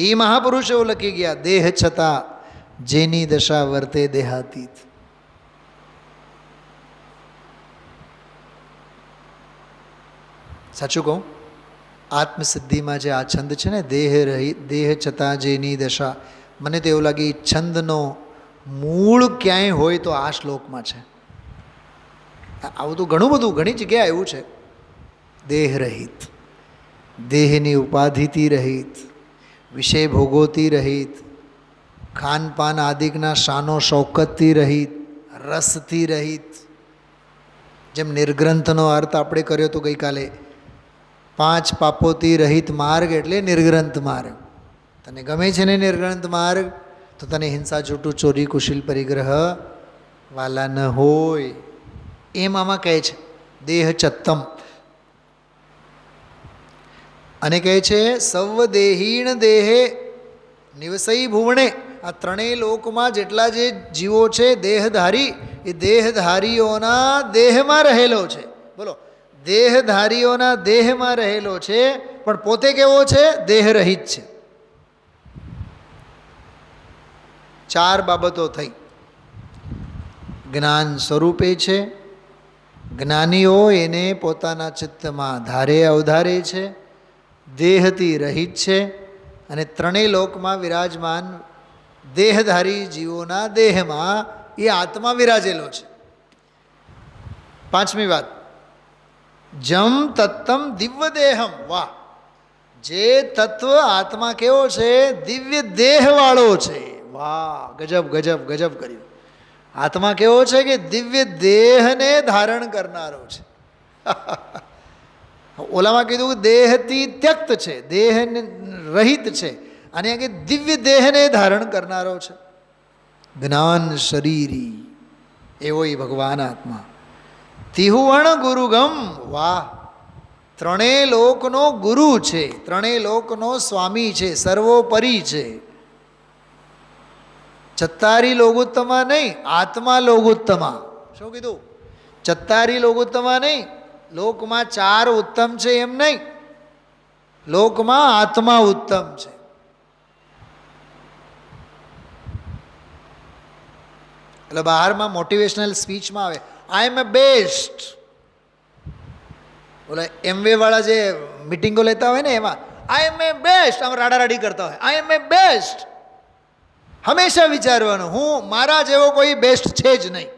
એ મહાપુરુષ એવું લખી ગયા, દેહ છતાં જેની દશા વર્તે દેહાતીત. સાચું કહું, આત્મસિદ્ધિમાં જે આ છંદ છે ને, દેહ છતાં જેની દશા, મને તો એવું લાગે એ છંદનો મૂળ ક્યાંય હોય તો આ શ્લોકમાં છે. આવું તો ઘણું બધું ઘણી જગ્યાએ એવું છે. દેહ રહિત, દેહની ઉપાધિથી રહિત, વિષય ભોગોથી રહિત, ખાનપાન આદિકના શાનો શૌકતથી રહિત, રસથી રહિત. જેમ નિર્ગ્રંથનો અર્થ આપણે કર્યો તો ગઈકાલે, 5 પાપોથી રહિત માર્ગ એટલે નિર્ગ્રંથ માર્ગ. તને ગમે છે ને નિર્ગ્રંથ માર્ગ, તો તને હિંસા, જૂઠું, ચોરી, કુશીલ પરિગ્રહ વાલા ન હોય. એમ આમાં કહે છે દેહ ચત્તમ. અને કહે છે સવદેહીણ દેહે નિવસઈ ભુવણે. આ ત્રણેય લોકમાં જેટલા જે જીવો છે દેહધારી, એ દેહધારીઓના દેહમાં રહેલો છે. બોલો, દેહધારીઓના દેહમાં રહેલો છે, પણ પોતે કેવો છે? દેહરહિત છે. 4 બાબતો થઈ. જ્ઞાન સ્વરૂપે છે, જ્ઞાનીઓ એને પોતાના ચિત્તમાં ધારે અવધારે છે, દેહથી રહિત છે, અને ત્રણેય લોકમાં વિરાજમાન દેહધારી જીવોના દેહમાં એ આત્મા વિરાજેલો છે. 5મી વાત, જમ તત્તમ દિવ્ય દેહમ. વાહ! જે તત્વ આત્મા કેવો છે? દિવ્ય દેહવાળો છે. વાહ, ગજબ ગજબ ગજબ કર્યું. આત્મા કેવો છે કે દિવ્ય દેહને ધારણ કરનારો છે. ઓલામાં કીધું દેહથી ત્યક્ત છે, દેહ રહિત છે, અને કે દિવ્ય દેહને ધારણ કરનારો છે. જ્ઞાન શરીરી એવો એ ભગવાન આત્મા. તિહુવણ ગુરુગમ. વાહ! ત્રણેય લોકનો ગુરુ છે, ત્રણેય લોકનો સ્વામી છે, સર્વોપરી છે. ચત્તારી લોગુત્તમા નહીં, આત્મા લોગુત્તમા. શું કીધું? ચત્તારી લોગુત્તમા નહીં, લોકમાં 4 ઉત્તમ છે એમ નહીં, લોકમાં આત્મા ઉત્તમ છે. એટલે બહારમાં મોટિવેશનલ સ્પીચમાં આવે, આઈ એમ એ બેસ્ટ. ઓલા એમવે વાળા જે મિટિંગો લેતા હોય ને, એમાં આઈ એમ એ બેસ્ટ, આમ રાડારાડી કરતા હોય, આઈ એમ એ બેસ્ટ. હંમેશા વિચારવાનું, હું મારા જેવો કોઈ બેસ્ટ છે જ નહીં.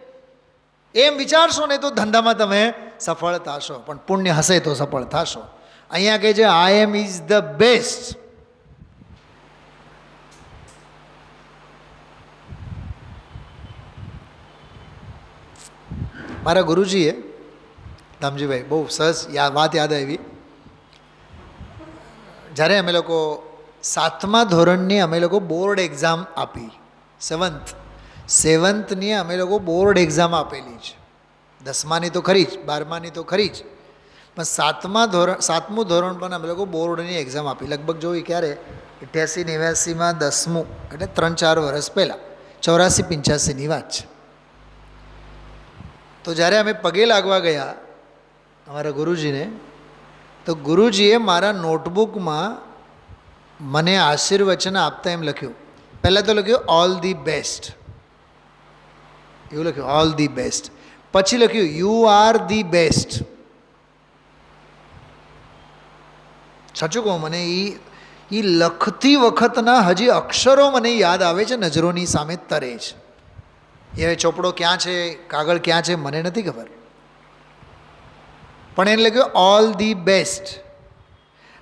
એમ વિચારશો ને તો ધંધામાં તમે સફળ થશો, પણ પુણ્ય હશે તો સફળ થશો. અહીંયા કહે છે આઈ એમ ઇઝ ધ બેસ્ટ. મારા ગુરુજીએ, ધામજીભાઈ, બહુ સરસ વાત યાદ આવી. જ્યારે અમે લોકો 7મા ધોરણની અમે લોકો બોર્ડ એક્ઝામ આપી, સેવન્થની અમે લોકો બોર્ડ એક્ઝામ આપેલી છે. 10માની તો ખરી જ, 12માની તો ખરી જ, પણ 7મું ધોરણ પણ અમે લોકો બોર્ડની એક્ઝામ આપી. લગભગ જોઈ ક્યારે 88-89માં 10મું, એટલે 3-4 વર્ષ પહેલાં, 84-85ની વાત છે. તો જ્યારે અમે પગે લાગવા ગયા અમારા ગુરુજીને, તો ગુરુજીએ મારા નોટબુકમાં મને આશીર્વચન આપતા એમ લખ્યું, પહેલાં તો લખ્યું ઓલ ધી બેસ્ટ, એવું લખ્યું ઓલ ધી બેસ્ટ. પછી લખ્યું યુ આર ધી બેસ્ટ. સાચું કહું, મને એ લખતી વખતના હજી અક્ષરો મને યાદ આવે છે, નજરોની સામે તરે છે. એ હવે ચોપડો ક્યાં છે, કાગળ ક્યાં છે, મને નથી ખબર, પણ એને લખ્યું ઓલ ધી બેસ્ટ.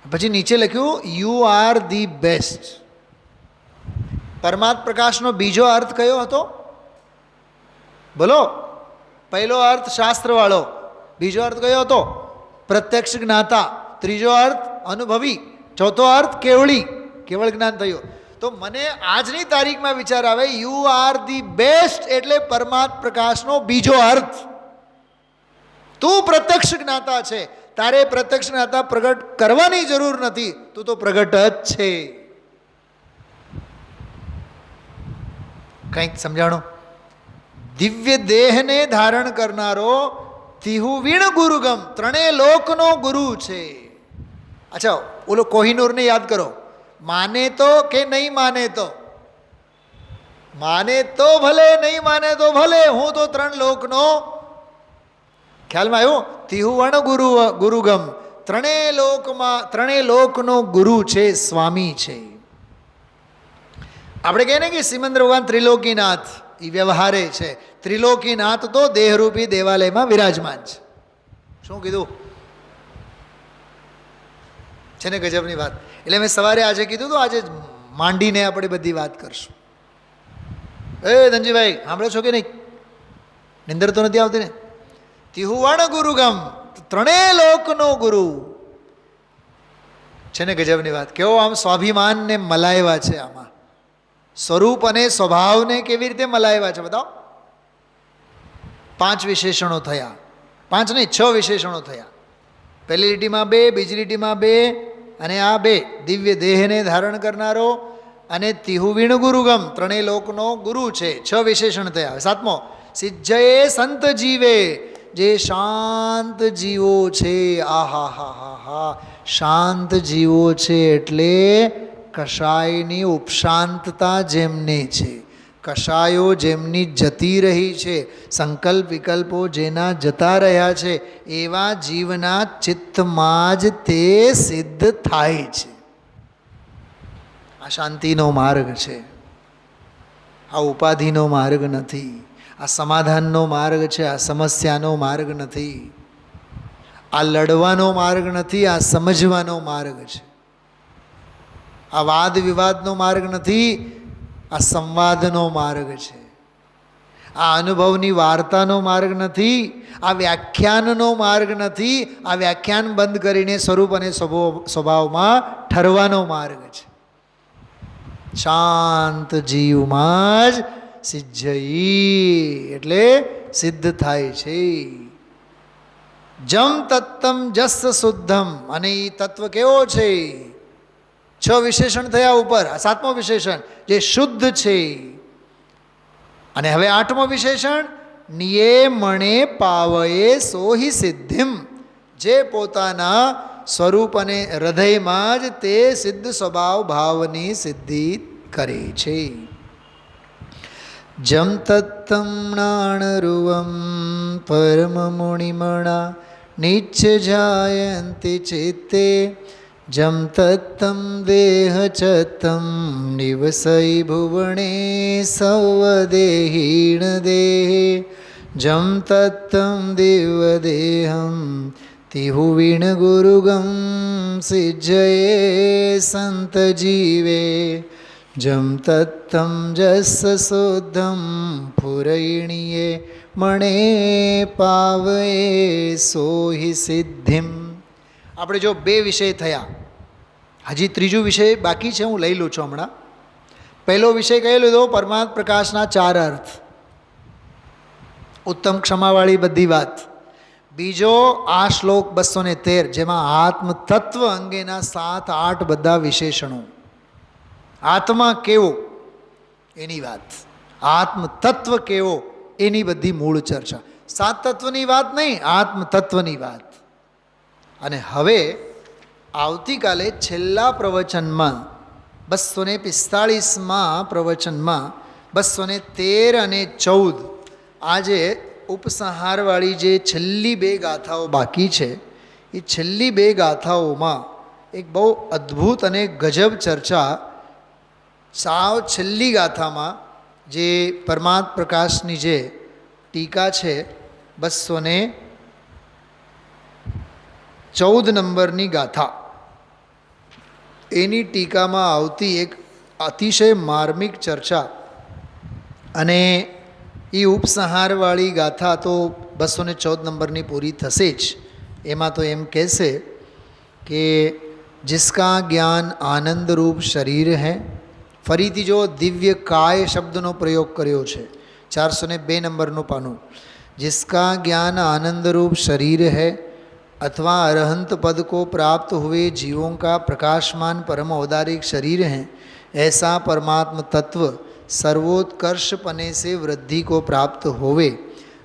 પછી નીચે લખ્યું યુ આર ધી બેસ્ટ. પરમાત્મ પ્રકાશનો બીજો અર્થ કયો હતો? બોલો. પહેલો અર્થ શાસ્ત્રવાળો, બીજો અર્થ કયો હતો? પ્રત્યક્ષ જ્ઞાતા, ત્રીજો અર્થ અનુભવી, ચોથો અર્થ કેવળી, કેવળ જ્ઞાન થયું. તો મને આજની તારીખમાં વિચાર આવે યુ આર ધી બેસ્ટ એટલે પરમાત્મ પ્રકાશનો બીજો અર્થ. તું પ્રત્યક્ષ જ્ઞાતા છે, તારે પ્રત્યક્ષ જ્ઞાતા પ્રગટ કરવાની જરૂર નથી, તું તો પ્રગટ જ છે. કંઈક સમજાણો? દિવ્ય દેહને ધારણ કરનારો તિહુ વીણ ગુરુગમ, ત્રણેય લોકનો ગુરુ છે. અચ્છા, ઓલો કોહિનૂરને યાદ કરો, માને તો કે નહીં માને તો? માને તો ભલે, નહીં માને તો ભલે, હું તો 3 લોકનો, ખ્યાલમાં આવ્યું? તિહુવણ ગુરુગમ, ત્રણેય લોકનો ગુરુ છે, સ્વામી છે. આપણે કહીએ ને કે શ્રીમંદર ભગવાન ત્રિલોકીનાથ, એ વ્યવહારે છે. ત્રિલોકીનાથ તો દેહરૂપી દેવાલયમાં વિરાજમાન છે. શું કીધું છે ને, ગજબની વાત. એટલે મેં સવારે આજે કીધું તો આજે માંડીને આપણે બધી વાત કરશું. એ ધનજીભાઈ સાંભળો છો કે નહીં? નિંદર તો નથી આવતી ને? તિહુવણ ગુરુગમ, ત્રણેય લોકનો ગુરુ છે ને, ગજબની વાત. કેવો આમ સ્વાભિમાનને મલાવ્યા છે, આમાં સ્વરૂપ અને સ્વભાવને કેવી રીતે મલાવ્યા છે બતાવો. 5 વિશેષણો થયા, 5 નહીં 6 વિશેષણો થયા. પહેલી લીટીમાં 2, બીજી લીટીમાં 2, અને આ 2 દિવ્ય દેહને ધારણ કરનારો અને તિહુવીણ ગુરુગમ, ત્રણેય લોકનો ગુરુ છે. 6 વિશેષણ થયા. 7મો સિજ્જયે સંત જીવે, જે શાંત જીવો છે. આહા હા હા હા, શાંત જીવો છે એટલે કષાયની ઉપશાંતતા જેમને છે, કષાયો જેમની જતી રહી છે, સંકલ્પ વિકલ્પો જેના જતા રહ્યા છે, એવા જીવના ચિત્તમાં જ તે સિદ્ધ થાય છે. આ શાંતિનો માર્ગ છે, આ ઉપાધિનો માર્ગ નથી, આ સમાધાનનો માર્ગ છે, આ સમસ્યાનો માર્ગ નથી, આ લડવાનો માર્ગ નથી, આ સમજવાનો માર્ગ છે. આ વાદ વિવાદનો માર્ગ નથી, આ સંવાદનો માર્ગ છે. આ અનુભવની વાર્તાનો માર્ગ નથી, આ વ્યાખ્યાનનો માર્ગ નથી, આ વ્યાખ્યાન બંધ કરીને સ્વરૂપ અને સ્વભાવમાં ઠરવાનો માર્ગ છે. શાંત જીવમાં જ સિજ્જઈ એટલે સિદ્ધ થાય છે. જમ તત્તમ જસ શુદ્ધમ, અને એ તત્વ કેવો છે? 6 વિશેષણ થયા ઉપર, આ 7મો વિશેષણ જે શુદ્ધ છે. અને હવે 8મો વિશેષણ નિયમણે પાવયે સોહી સિદ્ધિમ, જે પોતાના સ્વરૂપ અને હૃદયમાં જ તે સિદ્ધ સ્વભાવ ભાવની સિદ્ધિ કરે છે. જમ તત્તમણાણરુવમ પરમ મુનિમણા નિચ્છ જાયંતિ ચિત્તે, જમ તત્તમ દેહ ચત્તમ નિવસઈ ભુવણે સૌદેહીણ દેહે, જમ તત્તમ દિવ્યદેહમ તિહુવીણ ગુરુગમ સિજ્જયે સંત જીવે, જમ તત્તમ જસ શુદ્ધમ પુરૈણીએ મણે પાવયે સોહી સિદ્ધિમ. આપણે જો 2 વિષય થયા, હજી ત્રીજો વિષય બાકી છે, હું લઈ લઉં છું હમણાં. પહેલો વિષય કયો લીધો? પરમાત્મ પ્રકાશના 4 અર્થ, ઉત્તમ ક્ષમાવાળી બધી વાત. બીજો આ શ્લોક 213, જેમાં આત્મતત્વ અંગેના 7-8 બધા વિશેષણો, આત્મા કેવો એની વાત, આત્મતત્વ કેવો એની બધી મૂળ ચર્ચા. 7 તત્વની વાત નહીં, આત્મતત્વની વાત. અને હવે આવતીકાલે છેલ્લા પ્રવચનમાં 245માં પ્રવચનમાં 213 અને 14, આજે ઉપસંહારવાળી જે છેલ્લી 2 ગાથાઓ બાકી છે, એ છેલ્લી 2 ગાથાઓમાં એક બહુ અદ્ભુત અને ગજબ ચર્ચા. સાવ છેલ્લી ગાથામાં જે પરમાત્મ પ્રકાશની જે ટીકા છે 214 નંબરની ગાથા, એની ટીકામાં આવતી એક અતિશય માર્મિક ચર્ચા. અને એ ઉપસંહારવાળી ગાથા તો 214 નંબરની પૂરી થશે જ. એમાં તો એમ કહેશે કે જિસકા જ્ઞાન આનંદ રૂપ શરીર હૈ, ફરીથી જો દિવ્ય કાય શબ્દનો પ્રયોગ કર્યો છે, 402 નંબરનું પાનું. जिसका ज्ञान आनंद रूप शरीर है अथवा अरहंत पद को प्राप्त हुए जीवों का प्रकाशमान परम औदारिक शरीर है, ऐसा परमात्म तत्व सर्वोत्कर्ष पने से वृद्धि को प्राप्त होवे.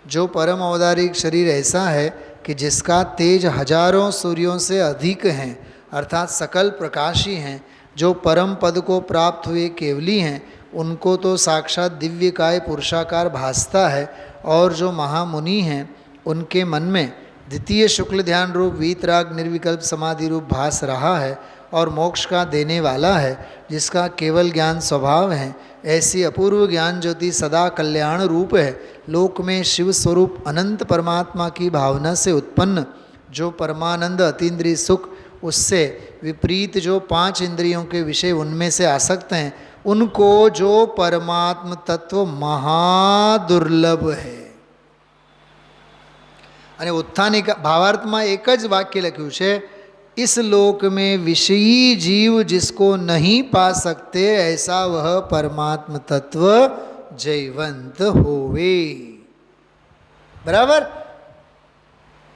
जो परम औदारिक शरीर ऐसा है कि जिसका तेज हजारों सूर्यों से अधिक हैं, अर्थात सकल प्रकाशी हैं, जो परम पद को प्राप्त हुए केवली हैं, उनको तो साक्षात दिव्य काय पुरुषाकार भासता है. और जो महामुनि हैं उनके मन में द्वितीय शुक्ल ध्यान रूप वीतराग निर्विकल्प समाधि रूप भास रहा है और मोक्ष का देने वाला है, जिसका केवल ज्ञान स्वभाव है. ऐसी अपूर्व ज्ञान ज्योति सदा कल्याण रूप है. लोक में शिव स्वरूप अनंत परमात्मा की भावना से उत्पन्न जो परमानंद अतीन्द्रिय सुख, उससे विपरीत जो 5 इंद्रियों के विषय उनमें से आसक्त हैं, उनको जो परमात्म तत्व महादुर्लभ है. અને ઉત્થાનિકા ભાવાર્થમાં એક જ વાક્ય લખ્યું છે, इस लोक में विषयी जीव जिसको नहीं पा सकते, ऐसा वह परमात्म तत्व जयवंत होवे. बराबर.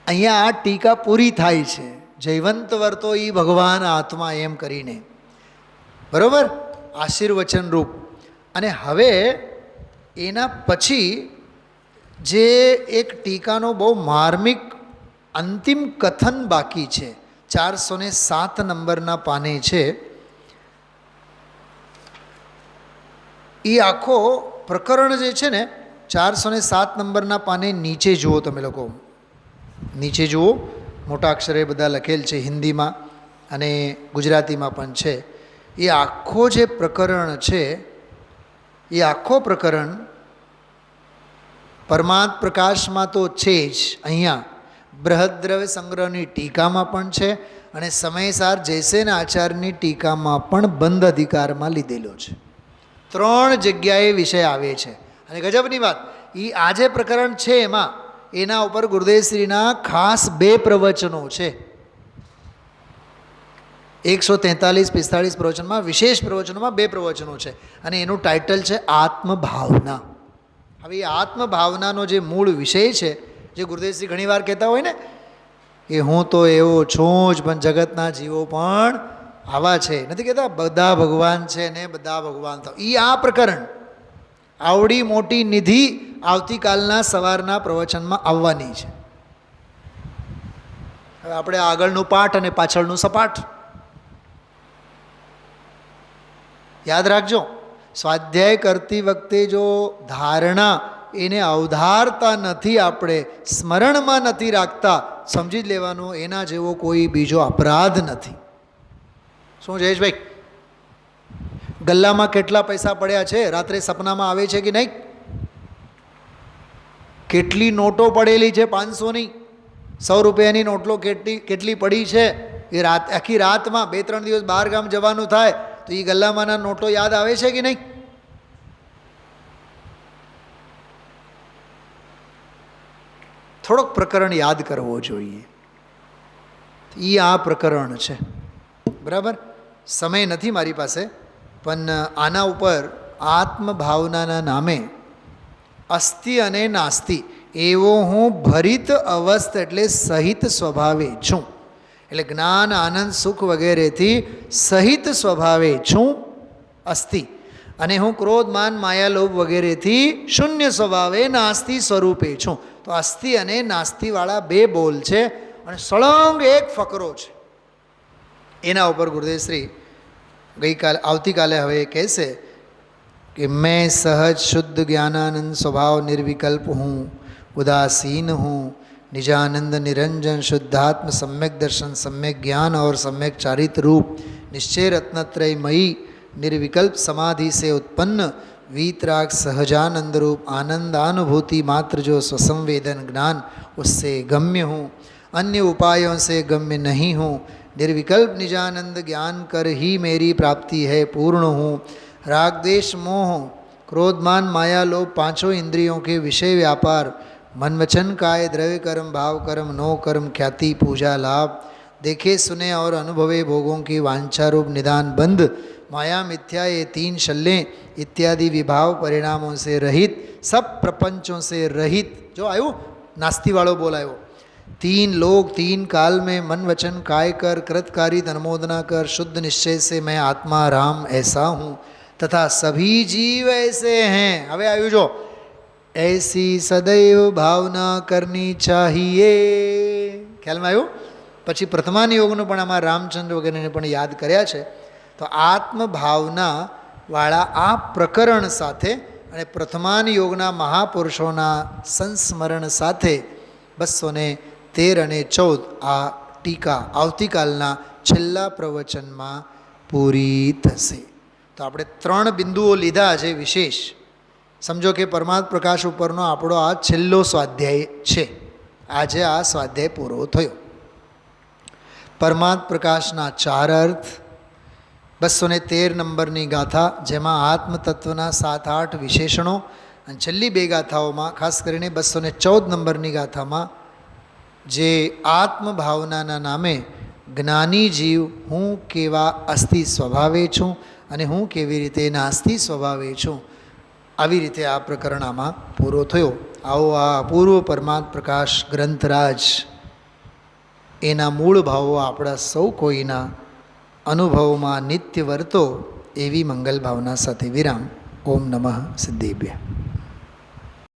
અહીંયા આ ટીકા પૂરી થાય છે. જયવંત વર્તો ઈ ભગવાન આત્મા એમ કરીને, બરાબર, આશીર્વચન રૂપ. અને હવે એના પછી જે એક ટીકાનો બહુ માર્મિક અંતિમ કથન બાકી છે, 407 નંબરના પાને છે. એ આખો પ્રકરણ જે છે ને 407 નંબરના પાને નીચે જુઓ, તમે લોકો નીચે જુઓ, મોટા અક્ષરે બધા લખેલ છે, હિન્દીમાં અને ગુજરાતીમાં પણ છે. એ આખો જે પ્રકરણ છે, એ આખો પ્રકરણ પરમાત્મ પ્રકાશમાં તો છે જ, અહીંયા બૃહદ્રવ્ય સંગ્રહની ટીકામાં પણ છે, અને સમયસાર જયસેન આચાર્યની ટીકામાં પણ બંધ અધિકારમાં લીધેલો છે. 3 જગ્યાએ વિષય આવે છે. અને ગજબની વાત, એ આ જે પ્રકરણ છે એમાં એના ઉપર ગુરુદેવશ્રીના ખાસ 2 પ્રવચનો છે. 143-45 પ્રવચનમાં, વિશેષ પ્રવચનોમાં 2 પ્રવચનો છે. અને એનું ટાઇટલ છે આત્મભાવના. હવે એ આત્મભાવનાનો જે મૂળ વિષય છે, જે ગુરુદેવશ્રી ઘણીવાર કહેતા હોય ને કે હું તો એવો છું જ, પણ જગતના જીવો પણ આવા છે, નથી કહેતા બધા ભગવાન છે ને બધા ભગવાન થાવ. એ આ પ્રકરણ, આવડી મોટી નિધિ આવતીકાલના સવારના પ્રવચનમાં આવવાની છે. હવે આપણે આગળનું પાઠ અને પાછળનું સપાટ યાદ રાખજો. સ્વાધ્યાય કરતી વખતે જો ધારણા એને અવધારતા નથી, આપણે સ્મરણમાં નથી રાખતા, સમજી જ લેવાનું એના જેવો કોઈ બીજો અપરાધ નથી. શું જયેશભાઈ, ગલ્લામાં કેટલા પૈસા પડ્યા છે રાત્રે સપનામાં આવે છે કે નહીં? કેટલી નોટો પડેલી છે, 500ની 100 રૂપિયાની નોટો કેટલી પડી છે. એ આખી રાતમાં 2-3 દિવસ બહાર ગામ જવાનું થાય તો એ ગલ્લામાંના નોટો યાદ આવે છે કે નહીં? થોડોક પ્રકરણ યાદ કરવો જોઈએ. એ આ પ્રકરણ છે, બરાબર. સમય નથી મારી પાસે, પણ આના ઉપર આત્મભાવનાના નામે અસ્તિ અને નાસ્તિ એવો હું ભરિત અવસ્થ એટલે સહિત સ્વભાવે છું. એટલે જ્ઞાન આનંદ સુખ વગેરેથી સહિત સ્વભાવે છું અસ્તિ, અને હું ક્રોધ માન માયા લોભ વગેરેથી શૂન્ય સ્વભાવે નાસ્તિ સ્વરૂપે છું. તો અસ્તિ અને નાસ્તિવાળા બે બોલ છે અને સળંગ એક ફકરો છે. એના ઉપર ગુરુદેવશ્રી આવતીકાલે હવે કહેશે કે મેં સહજ શુદ્ધ જ્ઞાનાનંદ સ્વભાવ નિર્વિકલ્પ હું, उदासीन हूँ, निजानंद निरंजन शुद्धात्म सम्यक दर्शन सम्यक ज्ञान और सम्यक चारित्र रूप निश्चय रत्नत्रय मयी निर्विकल्प समाधि से उत्पन्न वीतराग सहजानंद रूप आनंदानुभूति मात्र जो स्वसंवेदन ज्ञान उससे गम्य हूँ, अन्य उपायों से गम्य नहीं हूँ. निर्विकल्प निजानंद ज्ञान कर ही मेरी प्राप्ति है, पूर्ण हूँ. राग द्वेष मोह क्रोधमान माया लोभ पांचों इंद्रियों के विषय व्यापार मन वचन काय द्रव्य कर्म भाव कर्म नो कर्म ख्याति पूजा लाभ देखे सुने और अनुभवे भोगों की वांछारूप निदान बंध माया मिथ्या ये तीन शल्य इत्यादि विभाव परिणामों से रहित सब प्रपंचों से रहित. जो आयु नास्ती वालों बोलायो, तीन लोग तीन काल में मन वचन काय कर कृतकारी अनुमोदना कर शुद्ध निश्चय से मैं आत्मा राम ऐसा हूँ तथा सभी जीव ऐसे हैं. હવે આવ્યું જો, ऐसी सदैव भावना करनी चाहिए. ખ્યાલમાં આવ્યું? પછી પ્રથમાન યોગનું પણ આમાં રામચંદ્ર વગેરેને પણ યાદ કર્યા છે. તો આત્મભાવનાવાળા આ પ્રકરણ સાથે અને પ્રથમાન યોગના મહાપુરુષોના સંસ્મરણ સાથે 213 અને 14 આ ટીકા આવતીકાલના છેલ્લા પ્રવચનમાં પૂરી થશે. તો આપણે 3 બિંદુઓ લીધા છે વિશેષ. સમજો કે પરમાત્મ પ્રકાશ ઉપરનો આપણો આ છેલ્લો સ્વાધ્યાય છે. આજે આ સ્વાધ્યાય પૂરો થયો. પરમાત્મ પ્રકાશના 4 અર્થ, 213 નંબરની ગાથા જેમાં આત્મતત્વના 7-8 વિશેષણો, અને છેલ્લી 2 ગાથાઓમાં ખાસ કરીને 214 નંબરની ગાથામાં જે આત્મભાવનાના નામે જ્ઞાની જીવ હું કેવા અસ્થિ સ્વભાવે છું અને હું કેવી રીતે નાસ્તિ સ્વભાવે છું, આવી રીતે આ પ્રકરણ આમાં પૂરો થયો. આવો આ અપૂર્વ પરમાત્મ પ્રકાશ ગ્રંથરાજ એના મૂળ ભાવો આપણા સૌ કોઈના અનુભવમાં નિત્ય વર્તો એવી મંગલ ભાવના સાથે વિરામ. ઓમ નમઃ સિદ્ધેભ્ય.